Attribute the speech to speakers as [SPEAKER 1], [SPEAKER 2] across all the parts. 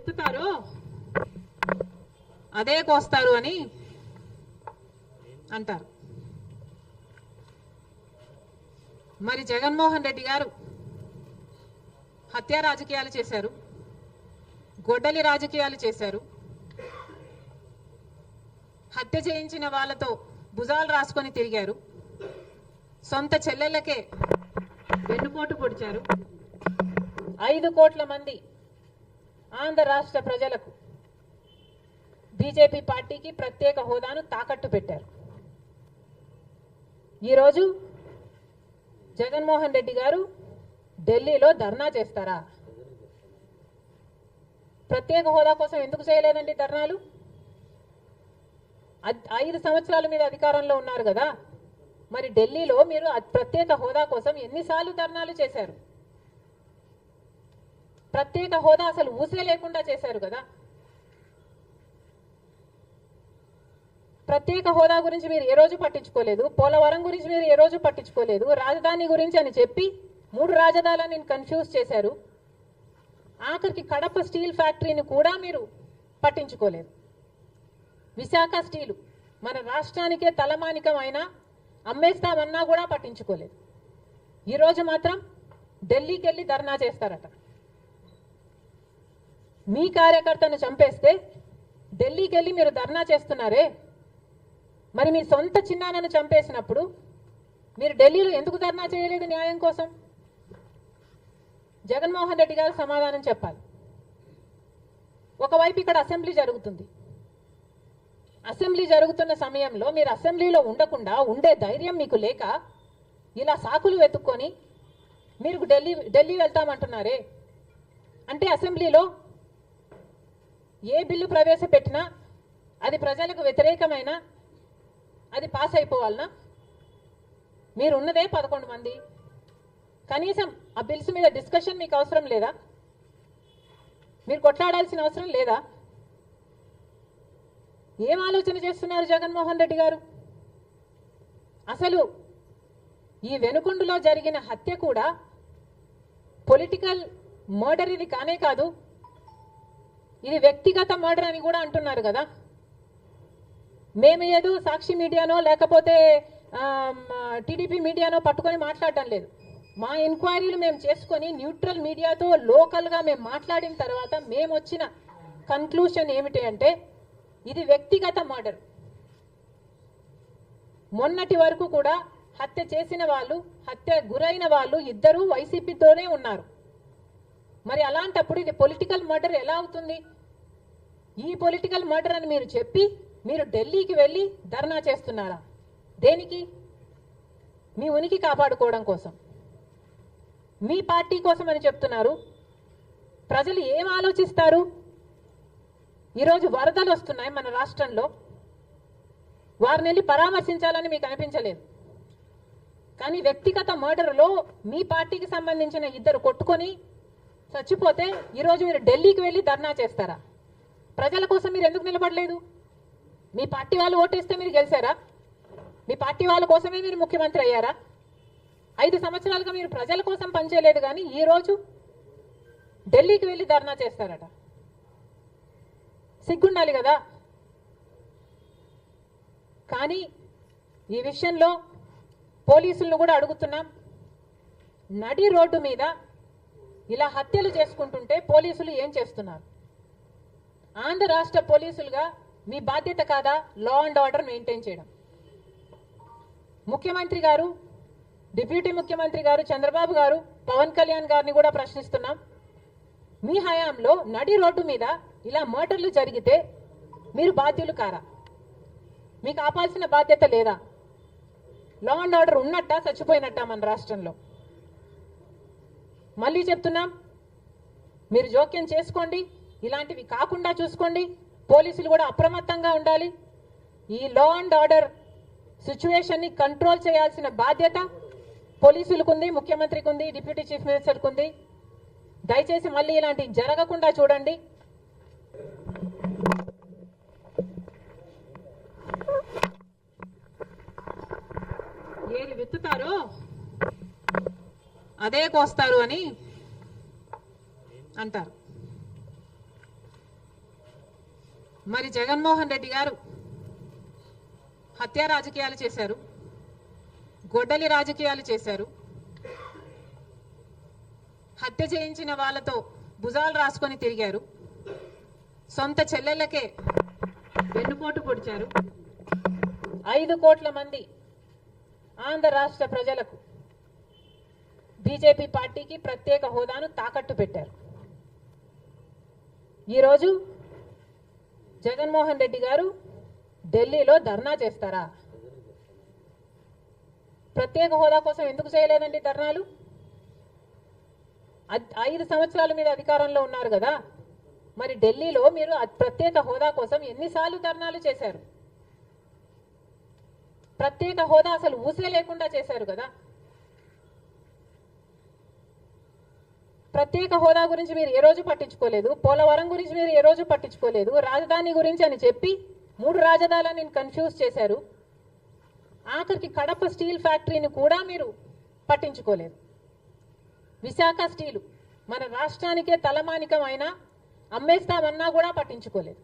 [SPEAKER 1] విత్తుతారో అదే కోస్తారు అని అంటారు. మరి జగన్మోహన్ రెడ్డి గారు హత్య రాజకీయాలు చేశారు, గొడ్డలి రాజకీయాలు చేశారు, హత్య చేయించిన వాళ్ళతో భుజాలు రాసుకొని తిరిగారు, సొంత చెల్లెళ్ళకే వెన్నుపోటు పొడిచారు, 5 కోట్ల మంది ఆంధ్ర రాష్ట్ర ప్రజలకు బీజేపీ పార్టీకి ప్రత్యేక హోదాను తాకట్టు పెట్టారు. ఈరోజు జగన్మోహన్ రెడ్డి గారు ఢిల్లీలో ధర్నా చేస్తారా? ప్రత్యేక హోదా కోసం ఎందుకు చేయలేదండి ధర్నాలు? 5 సంవత్సరాల మీద అధికారంలో ఉన్నారు కదా, మరి ఢిల్లీలో మీరు ప్రత్యేక హోదా కోసం ఎన్నిసార్లు ధర్నాలు చేశారు? ప్రత్యేక హోదా అసలు ఊసే లేకుండా చేశారు కదా. ప్రత్యేక హోదా గురించి మీరు ఏ రోజు పట్టించుకోలేదు, పోలవరం గురించి మీరు ఏ రోజు పట్టించుకోలేదు, రాజధాని గురించి అని చెప్పి 3 రాజధానులను కన్ఫ్యూజ్ చేశారు. ఆఖరికి కడప స్టీల్ ఫ్యాక్టరీని కూడా మీరు పట్టించుకోలేదు. విశాఖ స్టీలు మన రాష్ట్రానికే తలమానికం అయినా అమ్మేస్తామన్నా కూడా పట్టించుకోలేదు. ఈరోజు మాత్రం ఢిల్లీకి వెళ్ళి ధర్నా చేస్తారట. మీ కార్యకర్తను చంపేస్తే ఢిల్లీకి వెళ్ళి మీరు ధర్నా చేస్తున్నారే, మరి మీ సొంత చిన్నాన్నను చంపేసినప్పుడు మీరు ఢిల్లీలో ఎందుకు ధర్నా చేయలేదు న్యాయం కోసం? జగన్మోహన్ రెడ్డి గారు సమాధానం చెప్పాలి. ఒకవైపు ఇక్కడ అసెంబ్లీ జరుగుతుంది. అసెంబ్లీ జరుగుతున్న సమయంలో మీరు అసెంబ్లీలో ఉండకుండా ఉండే ధైర్యం మీకు లేక ఇలా సాకులు వెతుక్కొని మీరు ఢిల్లీ వెళ్తామంటున్నారే. అంటే అసెంబ్లీలో ఏ బిల్లు ప్రవేశపెట్టినా అది ప్రజలకు వ్యతిరేకమైన అది పాస్ అయిపోవాలనా? మీరు ఉన్నదే 11 మంది. కనీసం ఆ బిల్స్ మీద డిస్కషన్ మీకు అవసరం లేదా? మీరు కొట్లాడాల్సిన అవసరం లేదా? ఏం ఆలోచన చేస్తున్నారు జగన్మోహన్ రెడ్డి గారు? అసలు ఈ వెనుకొండలో జరిగిన హత్య కూడా పొలిటికల్ మర్డర్ ఇది కానే కాదు, ఇది వ్యక్తిగత మర్డర్ అని కూడా అంటున్నారు కదా. మేము ఏదో సాక్షి మీడియానో లేకపోతే టీడీపీ మీడియానో పట్టుకొని మాట్లాడటం లేదు. మా ఎంక్వైరీలు మేము చేసుకొని న్యూట్రల్ మీడియాతో లోకల్గా మేము మాట్లాడిన తర్వాత మేము వచ్చిన కన్క్లూషన్ ఏమిటి అంటే ఇది వ్యక్తిగత మర్డర్. మొన్నటి వరకు కూడా హత్య చేసిన వాళ్ళు, హత్య గురైన వాళ్ళు ఇద్దరూ వైసీపీతోనే ఉన్నారు. మరి అలాంటప్పుడు ఇది పొలిటికల్ మర్డర్ ఎలా అవుతుంది? ఈ పొలిటికల్ మర్డర్ అని మీరు చెప్పి మీరు ఢిల్లీకి వెళ్ళి ధర్నా చేస్తున్నారా? దేనికి? మీ ఉనికి కాపాడుకోవడం కోసం, మీ పార్టీ కోసం అని చెప్తున్నారు. ప్రజలు ఏం ఆలోచిస్తారు? ఈరోజు వరదలు వస్తున్నాయి మన రాష్ట్రంలో, వారిని వెళ్ళి పరామర్శించాలని మీకు అనిపించలేదు. కానీ వ్యక్తిగత మర్డర్లో మీ పార్టీకి సంబంధించిన 2 కొట్టుకొని చచ్చిపోతే ఈరోజు మీరు ఢిల్లీకి వెళ్ళి ధర్నా చేస్తారా? ప్రజల కోసం మీరు ఎందుకు నిలబడలేదు? మీ పార్టీ వాళ్ళు ఓటేస్తే మీరు గెలిచారా? మీ పార్టీ వాళ్ళ కోసమే మీరు ముఖ్యమంత్రి అయ్యారా? 5 సంవత్సరాలుగా మీరు ప్రజల కోసం పనిచేయలేదు, కానీ ఈరోజు ఢిల్లీకి వెళ్ళి ధర్నా చేస్తారట. సిగ్గుండాలి కదా. కానీ ఈ విషయంలో పోలీసులను కూడా అడుగుతున్నాం. నడి రోడ్డు మీద ఇలా హత్యలు చేసుకుంటుంటే పోలీసులు ఏం చేస్తున్నారు? ఆంధ్ర రాష్ట్ర పోలీసులుగా మీ బాధ్యత కాదా లా అండ్ ఆర్డర్ మెయింటైన్ చేయడం? ముఖ్యమంత్రి గారు, డిప్యూటీ ముఖ్యమంత్రి గారు చంద్రబాబు గారు, పవన్ కళ్యాణ్ గారిని కూడా ప్రశ్నిస్తున్నాం. మీ హయాంలో నడి రోడ్డు మీద ఇలా మర్డర్లు జరిగితే మీరు బాధ్యులు కారా? మీకు ఆపాల్సిన బాధ్యత లేదా? లా అండ్ ఆర్డర్ ఉన్నట్ట చచ్చిపోయినట్ట మన రాష్ట్రంలో? మళ్ళీ చెప్తున్నాం, మీరు జోక్యం చేసుకోండి, ఇలాంటివి కాకుండా చూసుకోండి. పోలీసులు కూడా అప్రమత్తంగా ఉండాలి. ఈ లా అండ్ ఆర్డర్ సిచ్యువేషన్ని కంట్రోల్ చేయాల్సిన బాధ్యత పోలీసులకు ఉంది, ముఖ్యమంత్రికి ఉంది, డిప్యూటీ చీఫ్ మినిస్టర్కి ఉంది. దయచేసి మళ్ళీ ఇలాంటివి జరగకుండా చూడండి. ఏది విత్తుతారో అదే కోస్తారు అని అంటారు. మరి జగన్మోహన్ రెడ్డి గారు హత్య రాజకీయాలు చేశారు, గొడ్డలి రాజకీయాలు చేశారు, హత్య చేయించిన వాళ్ళతో భుజాలు రాసుకొని తిరిగారు, సొంత చెల్లెళ్ళకే వెన్నుపోటు పొడిచారు, 5 కోట్ల మంది ఆంధ్ర రాష్ట్ర ప్రజలకు బీజేపీ పార్టీకి ప్రత్యేక హోదాను తాకట్టు పెట్టారు. ఈరోజు జగన్మోహన్ రెడ్డి గారు ఢిల్లీలో ధర్నా చేస్తారా? ప్రత్యేక హోదా కోసం ఎందుకు చేయలేదండి ధర్నాలు? 5 సంవత్సరాల మీద అధికారంలో ఉన్నారు కదా, మరి ఢిల్లీలో మీరు ప్రత్యేక హోదా కోసం ఎన్నిసార్లు ధర్నాలు చేశారు? ప్రత్యేక హోదా అసలు ఊసే లేకుండా చేశారు కదా. ప్రత్యేక హోదా గురించి మీరు ఏ రోజు పట్టించుకోలేదు, పోలవరం గురించి మీరు ఏ రోజు పట్టించుకోలేదు, రాజధాని గురించి అని చెప్పి 3 రాజధానులను కన్ఫ్యూజ్ చేశారు. ఆఖరికి కడప స్టీల్ ఫ్యాక్టరీని కూడా మీరు పట్టించుకోలేదు. విశాఖ స్టీలు మన రాష్ట్రానికే తలమానికమైన అమ్మేస్తామన్నా కూడా పట్టించుకోలేదు.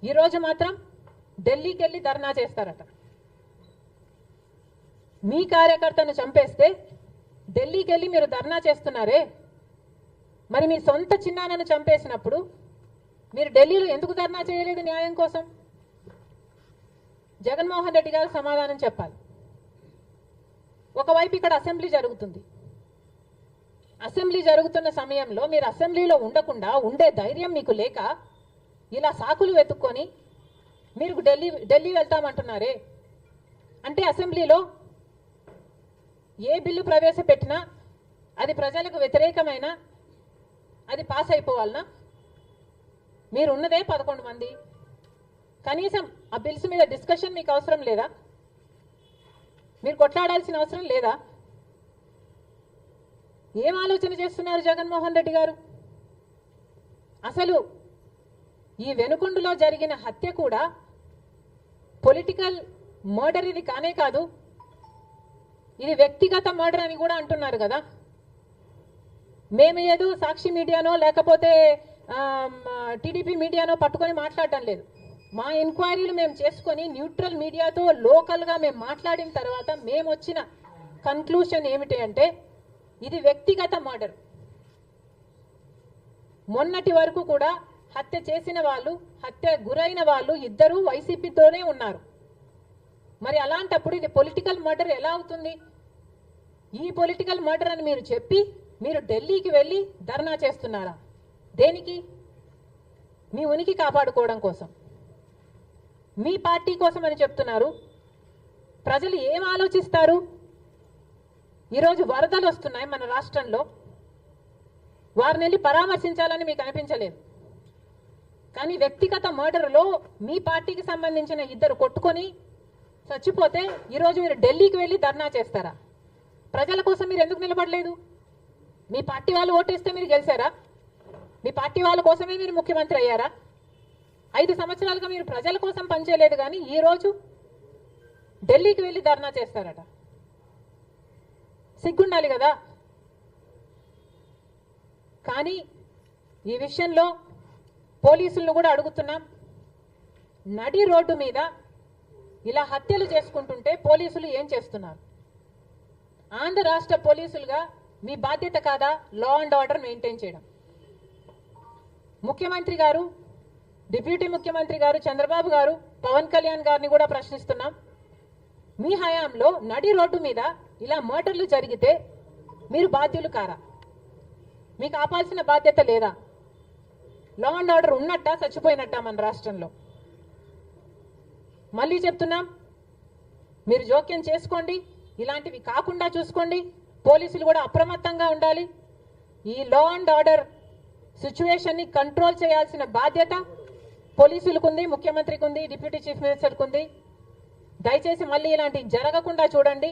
[SPEAKER 1] ఈరోజు మాత్రం ఢిల్లీకి వెళ్ళి ధర్నా చేస్తారట. మీ కార్యకర్తను చంపేస్తే ఢిల్లీకి వెళ్ళి మీరు ధర్నా చేస్తున్నారే, మరి మీ సొంత చిన్నాన్నను చంపేసినప్పుడు మీరు ఢిల్లీలో ఎందుకు ధర్నా చేయలేదు న్యాయం కోసం? జగన్మోహన్ రెడ్డి గారు సమాధానం చెప్పాలి. ఒకవైపు ఇక్కడ అసెంబ్లీ జరుగుతుంది. అసెంబ్లీ జరుగుతున్న సమయంలో మీరు అసెంబ్లీలో ఉండకుండా ఉండే ధైర్యం మీకు లేక ఇలా సాకులు వెతుక్కొని మీరు ఢిల్లీ వెళ్తామంటున్నారే. అంటే అసెంబ్లీలో ఏ బిల్లు ప్రవేశపెట్టినా అది ప్రజలకు వ్యతిరేకమైన అది పాస్ అయిపోవాలనా? మీరు ఉన్నదే 11 మంది. కనీసం ఆ బిల్స్ మీద డిస్కషన్ మీకు అవసరం లేదా? మీరు కొట్లాడాల్సిన అవసరం లేదా? ఏం ఆలోచన చేస్తున్నారు జగన్మోహన్ రెడ్డి గారు? అసలు ఈ వెనుకొండలో జరిగిన హత్య కూడా పొలిటికల్ మర్డర్ ఇది కానే కాదు, ఇది వ్యక్తిగత మర్డర్ అని కూడా అంటున్నారు కదా. మేము ఏదో సాక్షి మీడియానో లేకపోతే టీడీపీ మీడియానో పట్టుకొని మాట్లాడటం లేదు. మా ఎంక్వైరీలు మేము చేసుకొని న్యూట్రల్ మీడియాతో లోకల్గా మేము మాట్లాడిన తర్వాత మేము వచ్చిన కన్క్లూషన్ ఏమిటి అంటే ఇది వ్యక్తిగత మర్డర్. మొన్నటి వరకు కూడా హత్య చేసిన వాళ్ళు, హత్య గురైన వాళ్ళు ఇద్దరూ వైసీపీతోనే ఉన్నారు. మరి అలాంటప్పుడు ఇది పొలిటికల్ మర్డర్ ఎలా అవుతుంది? ఈ పొలిటికల్ మర్డర్ అని మీరు చెప్పి మీరు ఢిల్లీకి వెళ్ళి ధర్నా చేస్తున్నారా? దేనికి? మీ ఉనికి కాపాడుకోవడం కోసం, మీ పార్టీ కోసం అని చెప్తున్నారు. ప్రజలు ఏం ఆలోచిస్తారు? ఈరోజు వరదలు వస్తున్నాయి మన రాష్ట్రంలో, వారిని వెళ్ళి పరామర్శించాలని మీకు అనిపించలేదు. కానీ వ్యక్తిగత మర్డర్లో మీ పార్టీకి సంబంధించిన 2 కొట్టుకొని చచ్చిపోతే ఈరోజు మీరు ఢిల్లీకి వెళ్ళి ధర్నా చేస్తారా? ప్రజల కోసం మీరు ఎందుకు నిలబడలేదు? మీ పార్టీ వాళ్ళు ఓటేస్తే మీరు గెలిచారా? మీ పార్టీ వాళ్ళ కోసమే మీరు ముఖ్యమంత్రి అయ్యారా? 5 సంవత్సరాలుగా మీరు ప్రజల కోసం పనిచేయలేదు, కానీ ఈరోజు ఢిల్లీకి వెళ్ళి ధర్నా చేస్తారట. సిగ్గుండాలి కదా. కానీ ఈ విషయంలో పోలీసులను కూడా అడుగుతున్నాం. నడి రోడ్డు మీద ఇలా హత్యలు చేసుకుంటుంటే పోలీసులు ఏం చేస్తున్నారు? ఆంధ్ర రాష్ట్ర పోలీసులుగా మీ బాధ్యత కాదా లా అండ్ ఆర్డర్ మెయింటైన్ చేయడం? ముఖ్యమంత్రి గారు, డిప్యూటీ ముఖ్యమంత్రి గారు చంద్రబాబు గారు, పవన్ కళ్యాణ్ గారిని కూడా ప్రశ్నిస్తున్నాం. మీ హయాంలో నడి రోడ్డు మీద ఇలా మర్డర్లు జరిగితే మీరు బాధ్యులు కారా? మీకు ఆపాల్సిన బాధ్యత లేదా? లా అండ్ ఆర్డర్ ఉన్నట్టా చచ్చిపోయినట్టా మన రాష్ట్రంలో? మళ్ళీ చెప్తున్నాం, మీరు జోక్యం చేసుకోండి, ఇలాంటివి కాకుండా చూసుకోండి. పోలీసులు కూడా అప్రమత్తంగా ఉండాలి. ఈ లా అండ్ ఆర్డర్ సిచ్యువేషన్ని కంట్రోల్ చేయాల్సిన బాధ్యత పోలీసులకు ఉంది, ముఖ్యమంత్రికి ఉంది, డిప్యూటీ చీఫ్ మినిస్టర్కి ఉంది. దయచేసి మళ్ళీ ఇలాంటివి జరగకుండా చూడండి.